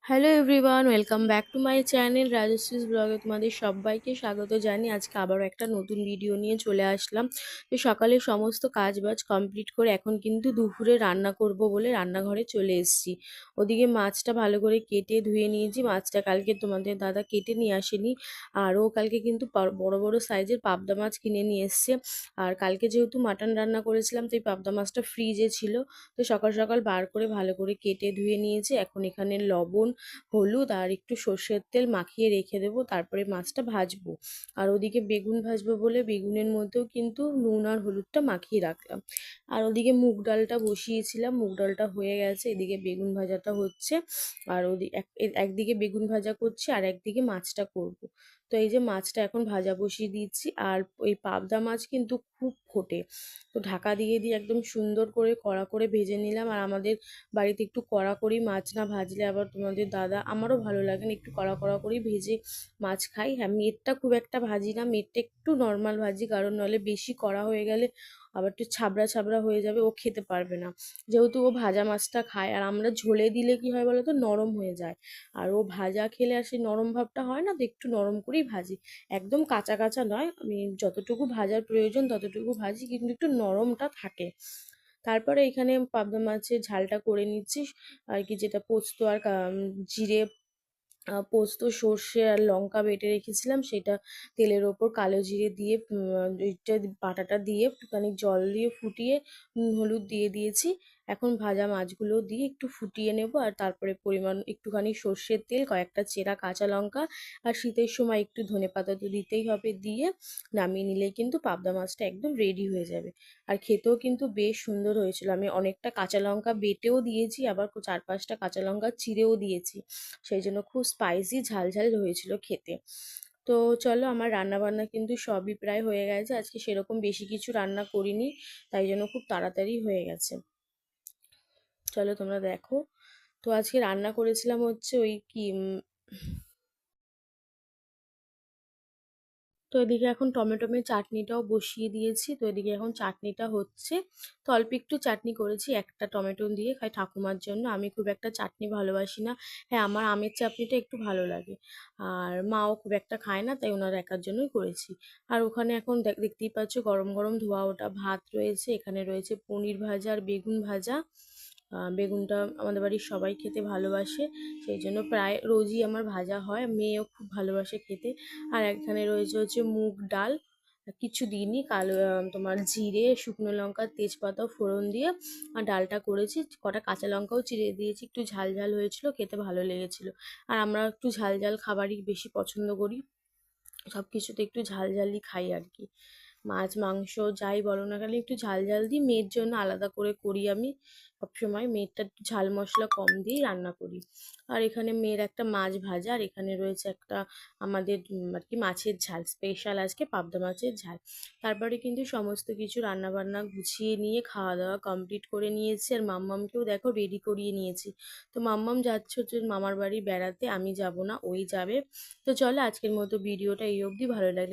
Hello everyone, welcome back to my channel Rajshree's ব্লগে তোমাদের সবাইকে স্বাগত জানিয়ে আজকে আবারও একটা নতুন ভিডিও নিয়ে চলে আসলাম। তো সকালে সমস্ত কাজবাজ কমপ্লিট করে এখন কিন্তু দুপুরে রান্না করব বলে রান্নাঘরে চলে এসেছি। ওদিকে মাছটা ভালো করে কেটে ধুয়ে নিয়েছি। মাছটা কালকে তোমাদের দাদা কেটে নিয়ে আসেনি, আর ও কালকে কিন্তু বড় বড় সাইজের পাবদা মাছ কিনে নিয়ে এসছে। আর কালকে যেহেতু মাটন রান্না করেছিলাম, তো এই পাবদা মাছটা ফ্রিজে ছিল। তো সকাল সকাল বার করে ভালো করে কেটে ধুয়ে নিয়েছি। এখন এখানে লবণ, হলুদ আর একটু সর্ষের তেল মাখিয়ে রেখে দেবো, তারপরে মাছটা ভাজবো। আর ওদিকে বেগুন ভাজবো বলে বেগুনের মধ্যেও কিন্তু নুন আর হলুদটা মাখিয়ে রাখলাম। আর ওদিকে মুগ ডালটা বসিয়েছিলাম, মুগ ডালটা হয়ে গেছে, এদিকে বেগুন ভাজাটা হচ্ছে। আর একদিকে বেগুন ভাজা করছি আর একদিকে মাছটা করব। তো এই যে মাছটা এখন ভাজা বসিয়ে দিচ্ছি। আর ওই পাবদা মাছ কিন্তু খুব ফোটে, তো ঢাকা দিয়ে দিয়ে একদম সুন্দর করে কড়া করে ভেজে নিলাম। আর আমাদের বাড়িতে একটু কড়া করেই মাছ না ভাজলে আবার তোমাদের দাদা, আমারও ভালো লাগে না, একটু কড়া কড়া করেই ভেজে মাছ খাই। হ্যাঁ, মেটটা খুব একটা ভাজি না, মেটটা একটু নর্মাল ভাজি, কারণ নাহলে বেশি কড়া হয়ে গেলে আবার একটু ছাবড়া ছাবড়া হয়ে যাবে, ও খেতে পারবে না। যেহেতু ও ভাজা মাছটা খায়, আর আমরা ঝোলে দিলে কি হয় বলো তো, নরম হয়ে যায়। আর ও ভাজা খেলে আর সেই নরম ভাবটা হয় না, তো একটু নরম করেই ভাজি। একদম কাঁচা কাঁচা নয়, আমি যতটুকু ভাজার প্রয়োজন ততটুকু ভাজি, কিন্তু একটু নরমটা থাকে। তারপরে এখানে পাবদা মাছের ঝালটা করে নিচ্ছি আর কি, যেটা পোস্ত আর জিরে, পোস্ত সর্ষে আর লঙ্কা বেটে রেখেছিলাম, সেটা তেলের ওপর কালো জিরে দিয়ে ওইটা বাটাটা দিয়ে একটুখানি জল দিয়ে ফুটিয়ে নুন হলুদ দিয়ে দিয়েছি। এখন ভাজা মাছগুলো দিয়ে একটু ফুটিয়ে নেব, আর তারপরে পরিমাণ একটুখানি সর্ষের তেল, কয়েকটা চেরা কাঁচা লঙ্কা, আর শীতের সময় একটু ধনেপাতা তো দিতেই হবে, দিয়ে নামিয়ে নিলেই কিন্তু পাবদা মাছটা একদম রেডি হয়ে যাবে। আর খেতেও কিন্তু বেশ সুন্দর হয়েছিল। আমি অনেকটা কাঁচা লঙ্কা বেটেও দিয়েছি, আবার 4-5টা কাঁচা লঙ্কা চিরেও দিয়েছি, সেই জন্য খুব স্পাইসি ঝাল ঝাল হয়েছিল খেতে। তো চলো, আমার রান্না বান্না কিন্তু সবই প্রায় হয়ে গেছে। আজকে সেরকম বেশি কিছু রান্না করিনি, তাই জন্য খুব তাড়াতাড়ি হয়ে গেছে। চলো তোমরা দেখো। তো আজকে রান্না করেছিলাম হচ্ছে ওই কি তো এদিকে এখন টমেটোমের চাটনিটাও বসিয়ে দিয়েছি। তো এদিকে এখন চাটনিটা হচ্ছে। তো অল্প একটু চাটনি করেছি, একটা টমেটো দিয়ে খাই ঠাকুমার জন্য। আমি খুব একটা চাটনি ভালোবাসি না। হ্যাঁ, আমার আমের চাটনিটা একটু ভালো লাগে, আর মাও খুব একটা খায় না, তাই ওনার একার জন্যই করেছি। আর ওখানে এখন দেখতেই পাচ্ছ গরম গরম ধোয়া ওটা ভাত রয়েছে, এখানে রয়েছে পনির ভাজা আর বেগুন ভাজা। বেগুনটা আমাদের বাড়ির সবাই খেতে ভালোবাসে, সেই জন্য প্রায় রোজই আমার ভাজা হয়, মেয়েও খুব ভালোবাসে খেতে। আর এখানে রয়েছে হচ্ছে মুগ ডাল, কিছু দিইনি, কালো তোমার জিরে শুকনো লঙ্কা তেজপাতা ফোড়ন দিয়ে আর ডালটা করেছি। কটা কাঁচা লঙ্কাও চিড়ে দিয়েছি, একটু ঝাল ঝাল হয়েছিল, খেতে ভালো লেগেছিল। আর আমরা একটু ঝাল ঝাল খাবারই বেশি পছন্দ করি, সব কিছুতে একটু ঝাল ঝালই খাই আর কি। মাছ মাংস যাই বলো না কেন একটু ঝাল ঝাল দিই। মেয়ের জন্য আলাদা করে করি আমি সবসময়, মেয়েরটা একটু ঝাল মশলা কম দিয়েই রান্না করি। আর এখানে মেয়ের একটা মাছ ভাজা, আর এখানে রয়েছে একটা আমাদের আর কি মাছের ঝাল, স্পেশাল আজকে পাবদা মাছের ঝাল। তারপরে কিন্তু সমস্ত কিছু রান্না বান্না গুছিয়ে নিয়ে খাওয়া দাওয়া কমপ্লিট করে নিয়েছি। আর মাম্মামকেও দেখো রেডি করিয়ে নিয়েছি। তো মাম্মাম যাচ্ছে হচ্ছে মামার বাড়ি বেড়াতে, আমি যাব না, ওই যাবে। তো চলো, আজকের মতো ভিডিওটা এই অবধি। ভালো লাগলে